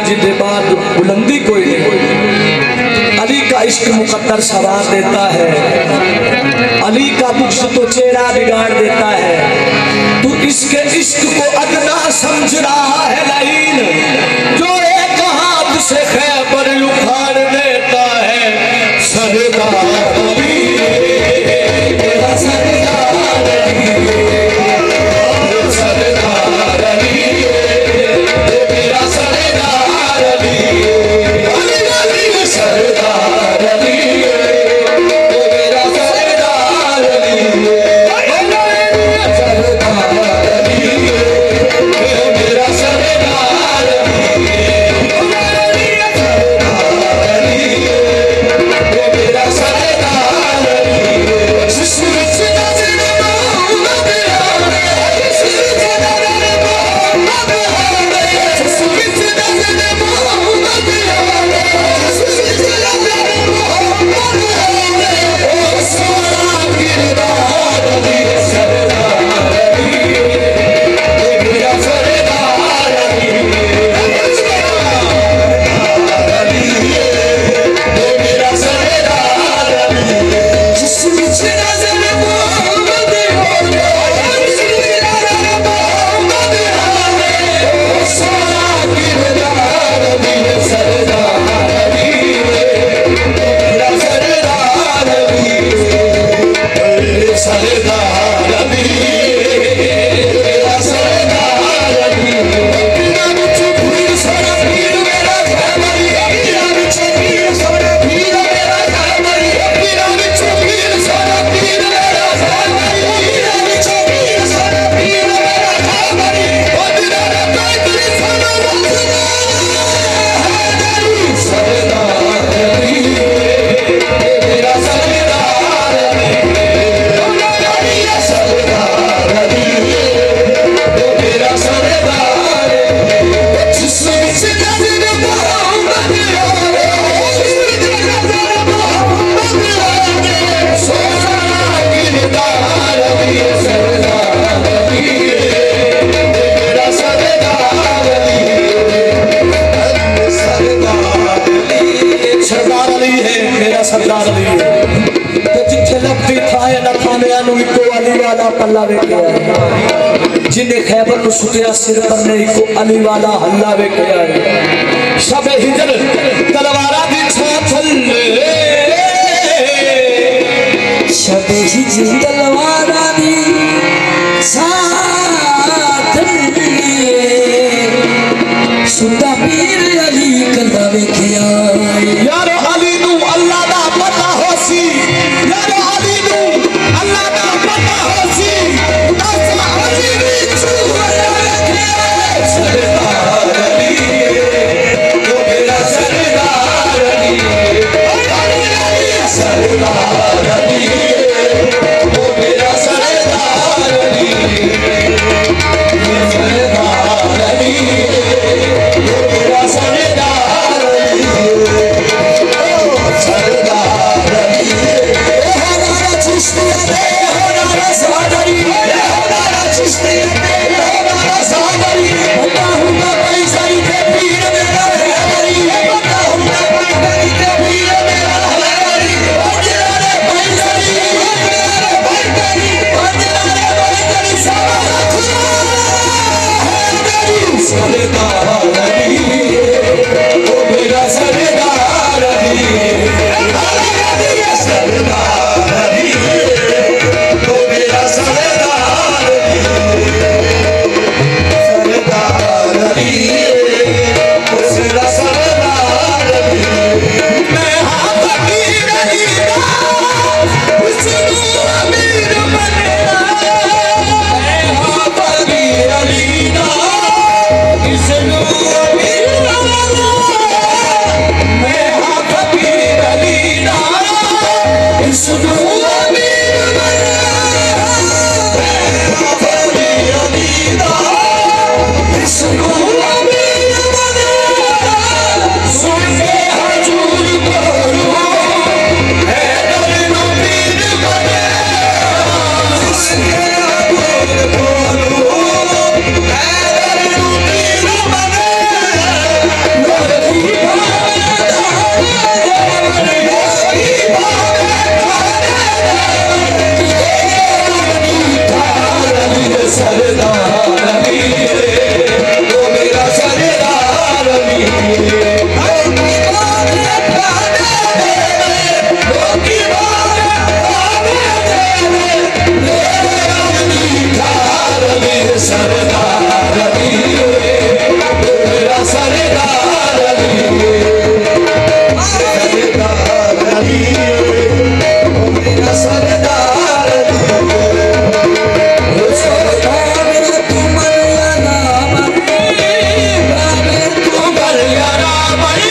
जिंदे बाद बुलंदी कोई नहीं। अली का इश्क मुकद्दर सवार देता है, अली का बुक्स तो चेहरा बिगाड़ देता है। तू इसके इश्क को अदना समझ रहा है लाइन, जो एक हाथ से खैबर उखाड़ देता है। सरदार अली, तेरा सरदार अली, सरदार अली, तेरा सरदार अली, अली अली सरदार अली, तेरा सरदार अली, सरदार अली, मेरा सरदार अली, सरदार अली, मेरा सरदार अली। जिसमें नजर मोहम्मद आवे, जिसमें नजर मोहम्मद आवे, जिसमें नजर मोहम्मद आवे, जिसमें नजर मोहम्मद आवे, ओ सोना किरदार अली, सरदार अली, मेरा सरदार अली, सरदार अली, मेरा सरदार अली। जिसमें नजर मोहम्मद आवे, जिसमें नजर मोहम्मद आवे, ओ सोना किरदार अली, सरदार अली, मेरा सरदार अली, सरदार अली, मेरा सरदार अली। पीरा बिच पीर सोना पीर मेरा खैबरी, पीरा बिच पीर सोना पीर मेरा खैबरी, पीरा बिच पीर सोना पीर मेरा खैबरी, पीरा बिच पीर सोना पीर मेरा खैबरी। ओ दिना रे पैदरी सोना रखना है, सरदार अली, मेरा सरदार अली, सरदार अली, मेरा सरदार अली। जिसमें नजर मोहम्मद आवे, जिसमें नजर मोहम्मद आवे, सोना किरदार अली, सरदार अली, मेरा सरदार अली, सरदार अली, सरदार अली है मेरा सरदार अली है। ते जिथे लभदी थाए ना थानिया नूं इको अली वाला पल्ला वेखिया, जिन्हें खैबर नूं सुटिया सिर पर ने इको अली वाला हल्ला वेखिया। शबे हिजर तलवारा दी छां थल्ले, शबे हिजर तलवारा दी छां थल्ले, सुनदा पीर अली कंदा वेखिया। यार अली नूं अल्लाह दा पता होसी, यार अली नूं अल्लाह दा पता होसी, दस अली विच वेखिया। सरदार अली, ओ मेरा सरदार अली, अली अली सरदार अली, ओ मेरा सरदार अली, सरदार अली, ओ मेरा सरदार रावण